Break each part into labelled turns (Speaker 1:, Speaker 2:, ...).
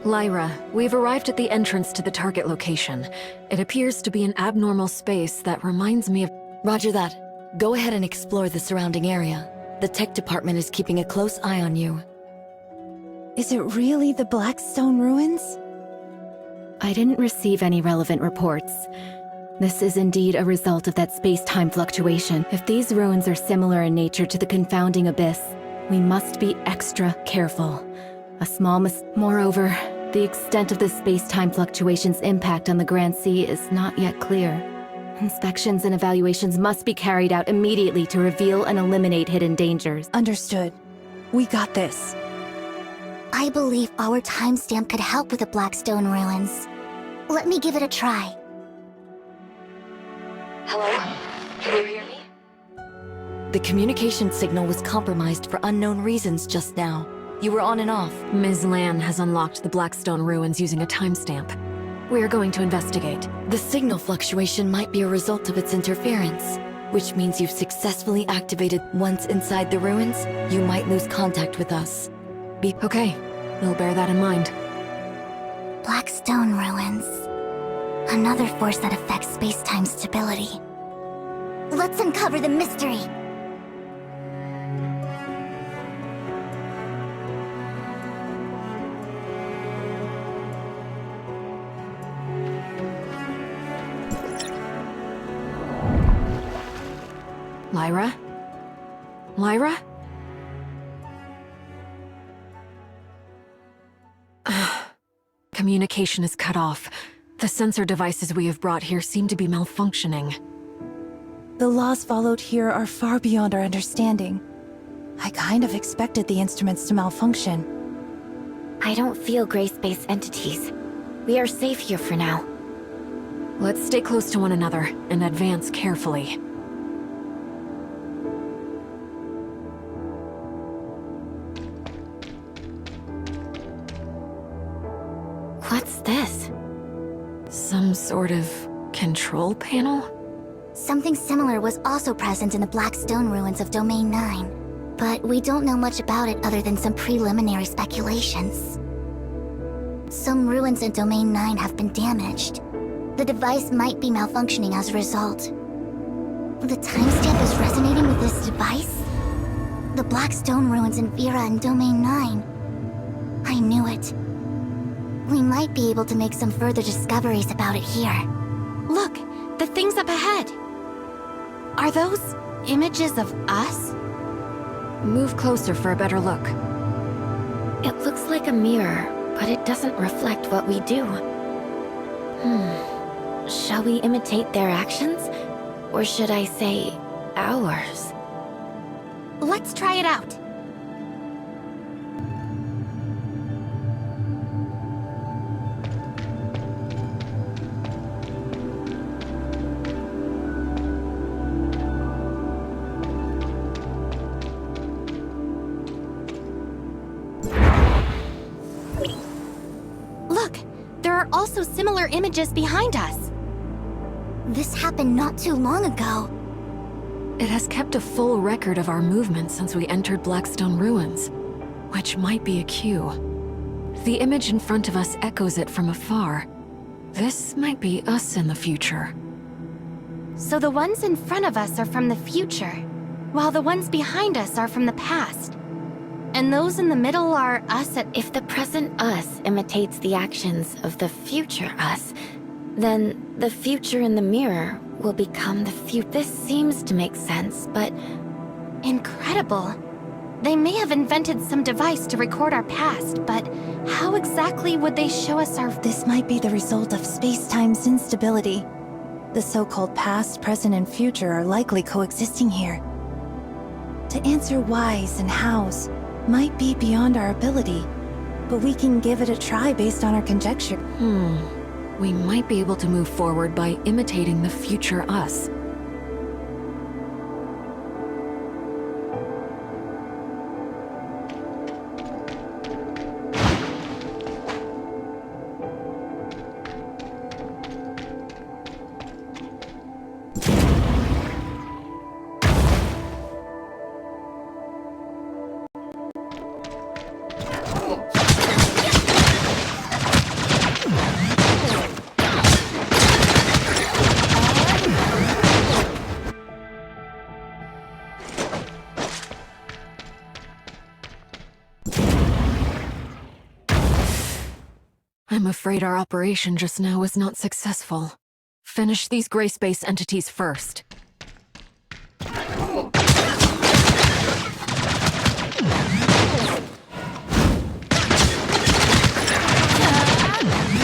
Speaker 1: Lyra, we've arrived at the entrance to the target location. It appears to be an abnormal space that reminds me of...
Speaker 2: Roger that. Go ahead and explore the surrounding area. The tech department is keeping a close eye on you.
Speaker 3: Is it really the Blackstone ruins?
Speaker 4: I didn't receive any relevant reports. This is indeed a result of that space-time fluctuation. If these ruins are similar in nature to the confounding abyss, we must be extra careful. A small Moreover, the extent of the space-time fluctuation's impact on the Grand Sea is not yet clear. Inspections and evaluations must be carried out immediately to reveal and eliminate hidden dangers.
Speaker 3: Understood. We got this.
Speaker 5: I believe our timestamp could help with the Blackstone ruins. Let me give it a try.
Speaker 2: Hello? Can you hear me? The communication signal was compromised for unknown reasons just now. You were on and off.
Speaker 1: Ms. Lan has unlocked the Blackstone ruins using a timestamp. We are going to investigate.
Speaker 2: The signal fluctuation might be a result of its interference, which means you've successfully activated once inside the ruins, you might lose contact with us.
Speaker 1: Okay, we'll bear that in mind.
Speaker 5: Blackstone ruins. Another force that affects space-time stability. Let's uncover the mystery!
Speaker 1: Lyra? Lyra? Communication is cut off. The sensor devices we have brought here seem to be malfunctioning.
Speaker 3: The laws followed here are far beyond our understanding. I kind of expected the instruments to malfunction.
Speaker 6: I don't feel gray space entities. We are safe here for now.
Speaker 1: Let's stay close to one another and advance carefully.
Speaker 6: What's this?
Speaker 1: Some sort of control panel?
Speaker 5: Something similar was also present in the Blackstone ruins of Domain 9, but we don't know much about it other than some preliminary speculations. Some ruins in Domain 9 have been damaged. The device might be malfunctioning as a result. The timestamp is resonating with this device? The Blackstone ruins in Vera and Domain 9. I knew it. We might be able to make some further discoveries about it here.
Speaker 6: Look, the things up ahead. Are those images of us?
Speaker 1: Move closer for a better look.
Speaker 6: It looks like a mirror, but it doesn't reflect what we do. Shall we imitate their actions? Or should I say, ours? Let's try it out. Look, there are also similar images behind us.
Speaker 5: This happened not too long ago.
Speaker 1: It has kept a full record of our movement since we entered Blackstone ruins, which might be a cue. The image in front of us echoes it from afar. This might be us in the future.
Speaker 6: So the ones in front of us are from the future, while the ones behind us are from the past. And those in the middle are us at— If the present us imitates the actions of the future us, then the future in the mirror will become the future. This seems to make sense, but— Incredible. They may have invented some device to record our past, but how exactly would they show us our—
Speaker 3: This might be the result of space-time's instability. The so-called past, present, and future are likely coexisting here. To answer whys and hows might be beyond our ability, but we can give it a try based on our conjecture.
Speaker 1: We might be able to move forward by imitating the future us. I'm afraid our operation just now was not successful. Finish these gray space entities first.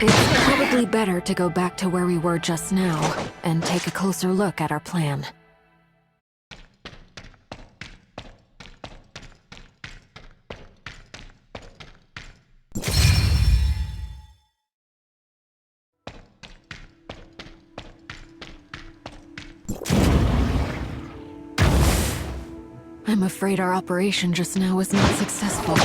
Speaker 1: It's probably better to go back to where we were just now and take a closer look at our plan. I'm afraid our operation just now was not successful.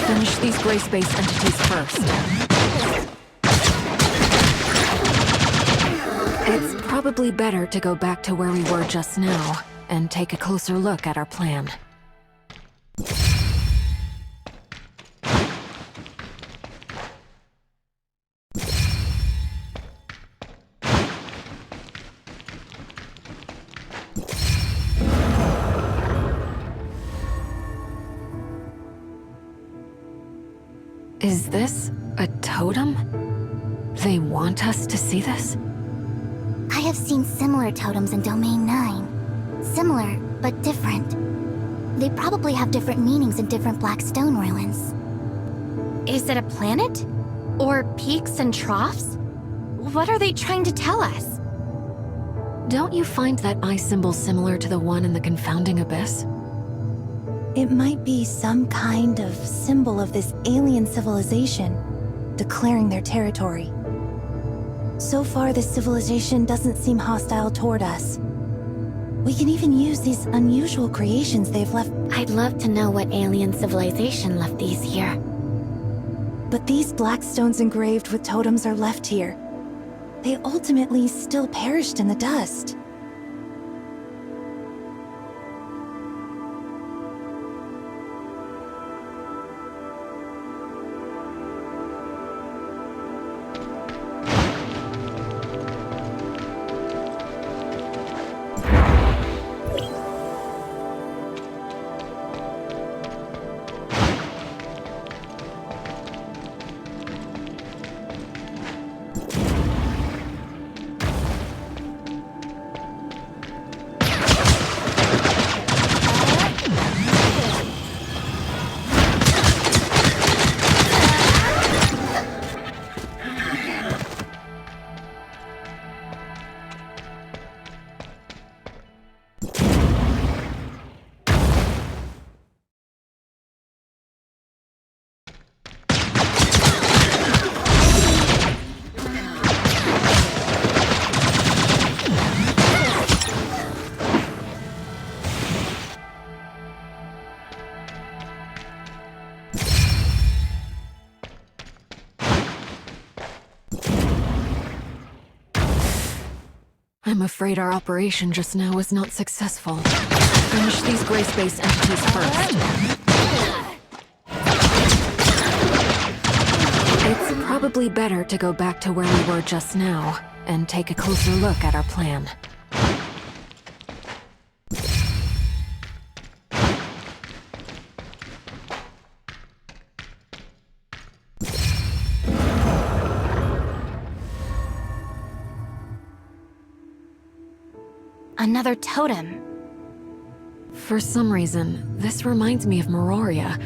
Speaker 1: Finish these gray space entities first. It's probably better to go back to where we were just now and take a closer look at our plan. Is this a totem? They want us to see this?
Speaker 5: I have seen similar totems in Domain 9. Similar, but different. They probably have different meanings in different black stone ruins.
Speaker 6: Is it a planet? Or peaks and troughs? What are they trying to tell us?
Speaker 1: Don't you find that eye symbol similar to the one in the confounding abyss?
Speaker 3: It might be some kind of symbol of this alien civilization, declaring their territory. So far, this civilization doesn't seem hostile toward us. We can even use these unusual creations they've left.
Speaker 2: I'd love to know what alien civilization left these here.
Speaker 3: But these black stones engraved with totems are left here. They ultimately still perished in the dust.
Speaker 1: I'm afraid our operation just now was not successful. Finish these gray space entities first. It's probably better to go back to where we were just now and take a closer look at our plan.
Speaker 6: Another totem.
Speaker 1: For some reason, this reminds me of Meroria.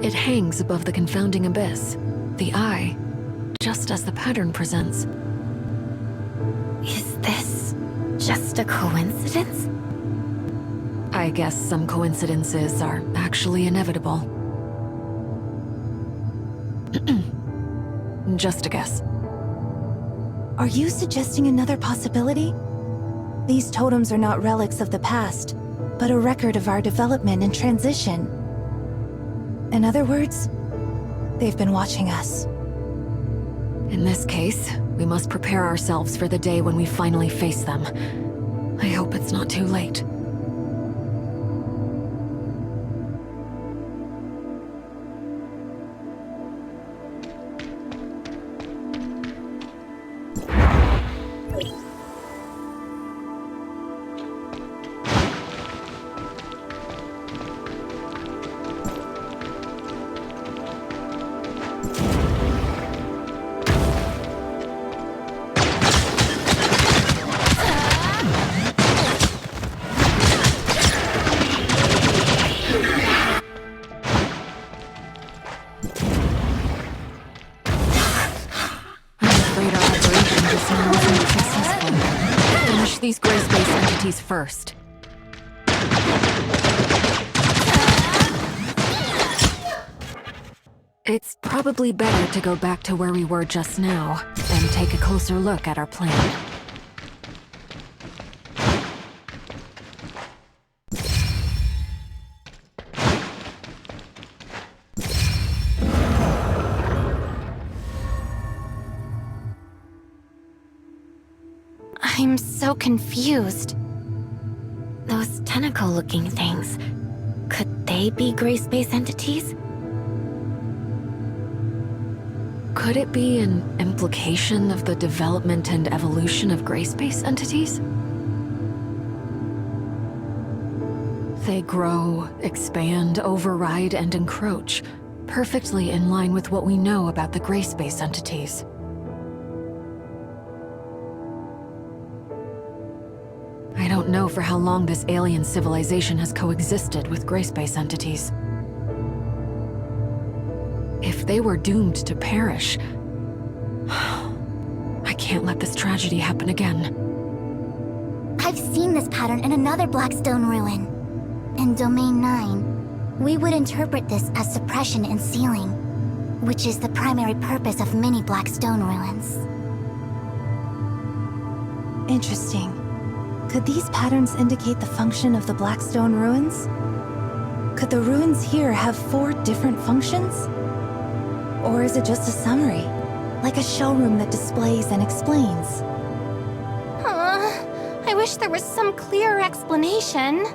Speaker 1: It hangs above the confounding abyss, the eye, just as the pattern presents.
Speaker 2: Is this just a coincidence?
Speaker 1: I guess some coincidences are actually inevitable. Just a guess.
Speaker 3: Are you suggesting another possibility? These totems are not relics of the past, but a record of our development and transition. In other words, they've been watching us.
Speaker 1: In this case, we must prepare ourselves for the day when we finally face them. I hope it's not too late. entities first. It's probably better to go back to where we were just now and take a closer look at our plan.
Speaker 6: I'm so confused. Those tentacle-looking things, could they be gray space entities?
Speaker 1: Could it be an implication of the development and evolution of gray space entities? They grow, expand, override, and encroach, perfectly in line with what we know about the gray space entities. I don't know for how long this alien civilization has coexisted with gray space entities. If they were doomed to perish, I can't let this tragedy happen again.
Speaker 5: I've seen this pattern in another Blackstone ruin. In Domain 9, we would interpret this as suppression and sealing, which is the primary purpose of many Blackstone ruins.
Speaker 3: Interesting. Could these patterns indicate the function of the Blackstone ruins? Could the ruins here have 4 different functions? Or is it just a summary, like a showroom that displays and explains?
Speaker 6: I wish there was some clearer explanation.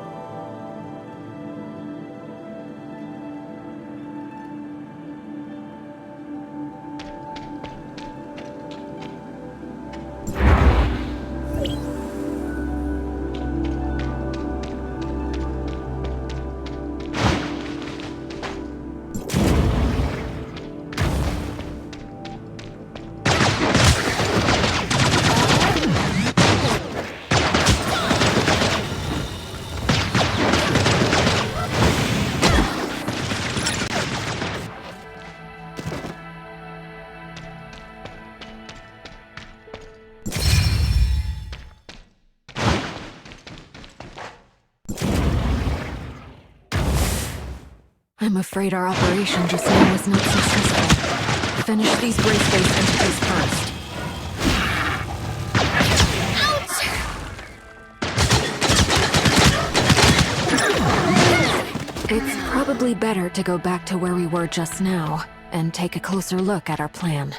Speaker 1: I'm afraid our operation just now was not successful. Finish these gray space entities first. It's probably better to go back to where we were just now and take a closer look at our plan.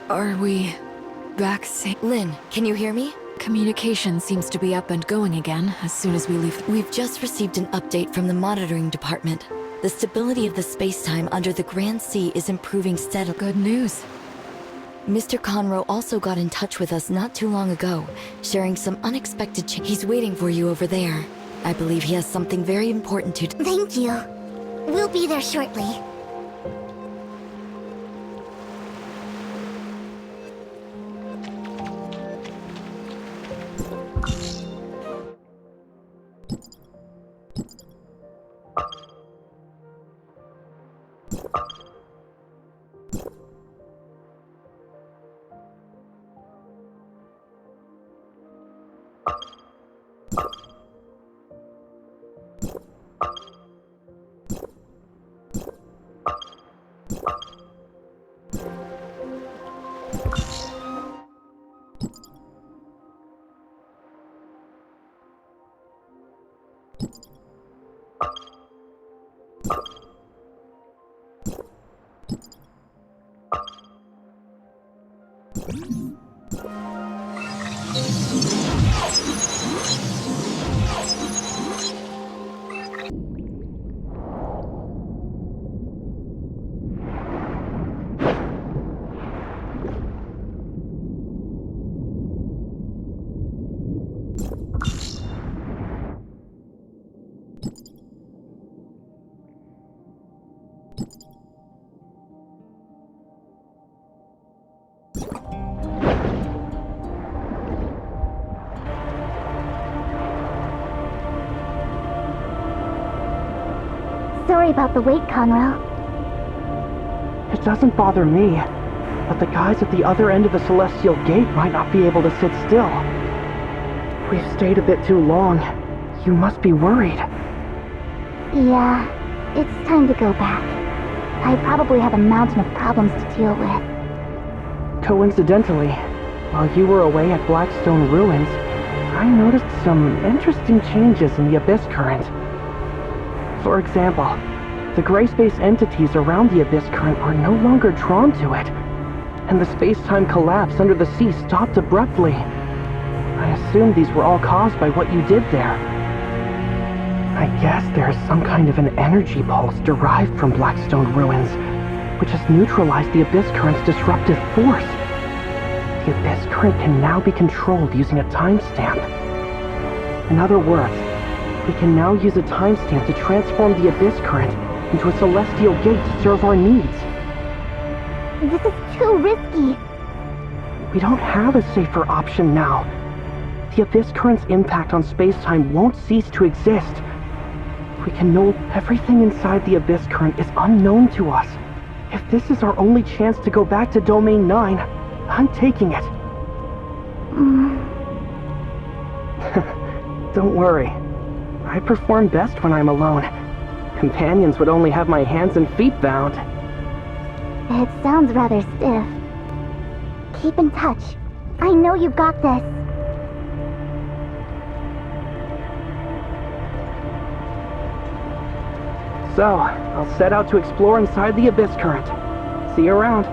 Speaker 1: Are we back safe?
Speaker 2: Lynn, can you hear me?
Speaker 1: Communication seems to be up and going again as soon as we leave.
Speaker 2: We've just received an update from the monitoring department. The stability of the space-time under the Grand Sea is improving steadily.
Speaker 1: Good news.
Speaker 2: Mr. Conroe also got in touch with us not too long ago, sharing some unexpected He's waiting for you over there. I believe he has something very important to...
Speaker 5: Thank you. We'll be there shortly. Sorry about the wait, Conroe.
Speaker 7: It doesn't bother me, but the guys at the other end of the Celestial Gate might not be able to sit still. We've stayed a bit too long. You must be worried.
Speaker 5: Yeah, it's time to go back. I probably have a mountain of problems to deal with.
Speaker 7: Coincidentally, while you were away at Blackstone Ruins, I noticed some interesting changes in the Abyss Current. For example, the gray space entities around the Abyss Current are no longer drawn to it, and the space-time collapse under the sea stopped abruptly. I assume these were all caused by what you did there. I guess there is some kind of an energy pulse derived from Blackstone Ruins, which has neutralized the Abyss Current's disruptive force. The Abyss Current can now be controlled using a timestamp. In other words, we can now use a timestamp to transform the Abyss Current into a celestial gate to serve our needs.
Speaker 5: This is too risky.
Speaker 7: We don't have a safer option now. The Abyss Current's impact on space-time won't cease to exist. We can know everything inside the Abyss Current is unknown to us. If this is our only chance to go back to Domain 9, I'm taking it. Don't worry. I perform best when I'm alone. Companions would only have my hands and feet bound.
Speaker 5: It sounds rather stiff. Keep in touch. I know you've got this.
Speaker 7: So, I'll set out to explore inside the Abyss Current. See you around.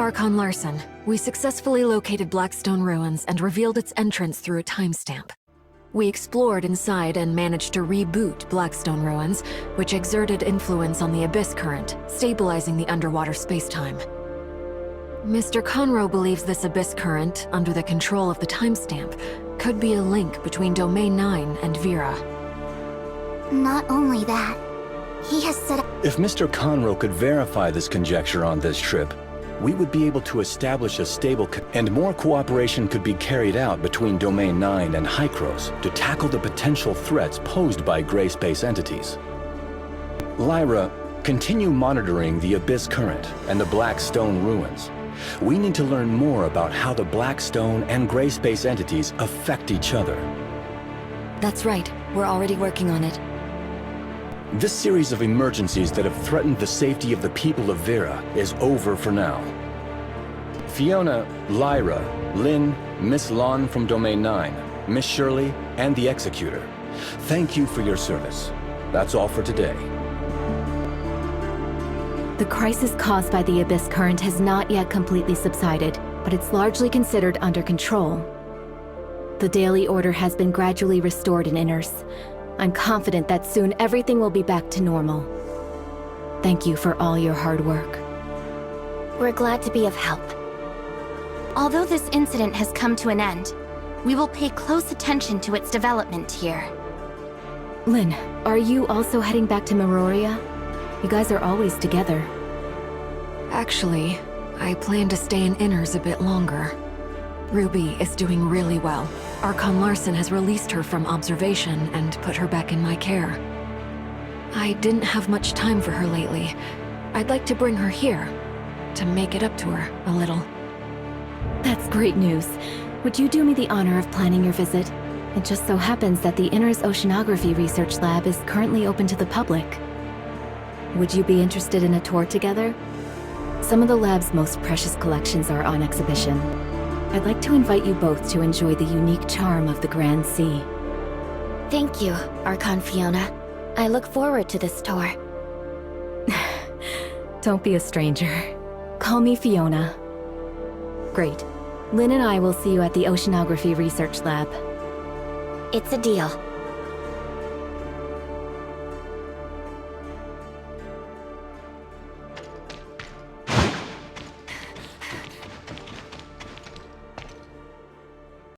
Speaker 1: Archon Larson, we successfully located Blackstone Ruins and revealed its entrance through a timestamp. We explored inside and managed to reboot Blackstone Ruins, which exerted influence on the Abyss Current, stabilizing the underwater spacetime. Mr. Conroe believes this Abyss Current, under the control of the timestamp, could be a link between Domain 9 and Vera.
Speaker 5: Not only that, he has set up...
Speaker 8: If Mr. Conroe could verify this conjecture on this trip, we would be able to establish a stable and more cooperation could be carried out between Domain 9 and Hykros to tackle the potential threats posed by gray space entities. Lyra, continue monitoring the Abyss Current and the Blackstone Ruins. We need to learn more about how the Blackstone and gray space entities affect each other.
Speaker 2: That's right. We're already working on it.
Speaker 8: This series of emergencies that have threatened the safety of the people of Vera is over for now. Fiona, Lyra, Lynn, Miss Lon from Domain 9, Miss Shirley, and the Executor, thank you for your service. That's all for today.
Speaker 4: The crisis caused by the Abyss Current has not yet completely subsided, but it's largely considered under control. The Daily Order has been gradually restored in Inners. I'm confident that soon everything will be back to normal. Thank you for all your hard work.
Speaker 6: We're glad to be of help. Although this incident has come to an end, we will pay close attention to its development here.
Speaker 4: Lynn, are you also heading back to Meroria? You guys are always together.
Speaker 1: Actually, I plan to stay in Inners a bit longer. Ruby is doing really well. Archon Larson has released her from observation and put her back in my care. I didn't have much time for her lately. I'd like to bring her here, to make it up to her a little.
Speaker 4: That's great news. Would you do me the honor of planning your visit? It just so happens that the Inners Oceanography Research Lab is currently open to the public. Would you be interested in a tour together? Some of the lab's most precious collections are on exhibition. I'd like to invite you both to enjoy the unique charm of the Grand Sea.
Speaker 6: Thank you, Archon Fiona. I look forward to this tour.
Speaker 4: Don't be a stranger. Call me Fiona. Great. Lynn and I will see you at the Oceanography Research Lab.
Speaker 6: It's a deal.